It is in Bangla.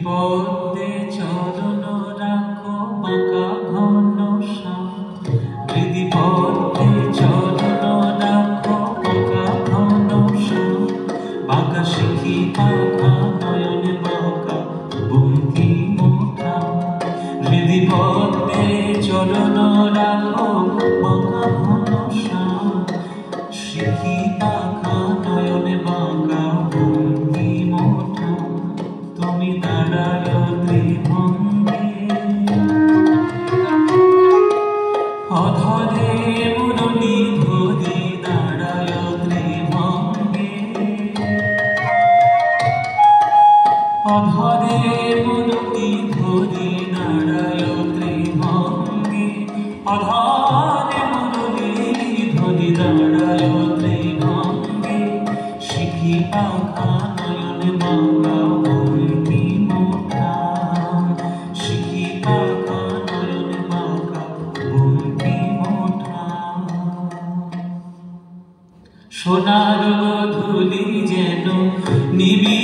পদ্মে চরণ রাখো বাঁকা ঘন শ্যাম, হৃদি পদ্মে চরণ রাখো বাঁকা ঘন শ্যাম, বাঁকা শিখি পাখা নয়নে বাঁকা বঙ্কিম ঠাম। হৃদি পদ্মে চরণ রাখো বাঁকা ঘন শ্যাম, শিখি পাখা নয়নে বাঁকা বঙ্কিম ঠাম। তুমি দাঁড়ায় ত্রিভঙ্গে, অধরে মুরলী ধরি দাঁড়ায় ত্রিভঙ্গে, অধরে মুরলী ধরি দাঁড়ায় ত্রিভঙ্গে, অধরে মুরলী ধরি দাঁড়ায় ত্রিভঙ্গে, শিখি পাখা নয়নে বাঁকা বঙ্কিম ঠাম, শিখি পাখা নয়নে বাঁকা বঙ্কিম ঠাম। সোনার ধুলি যেন নিবি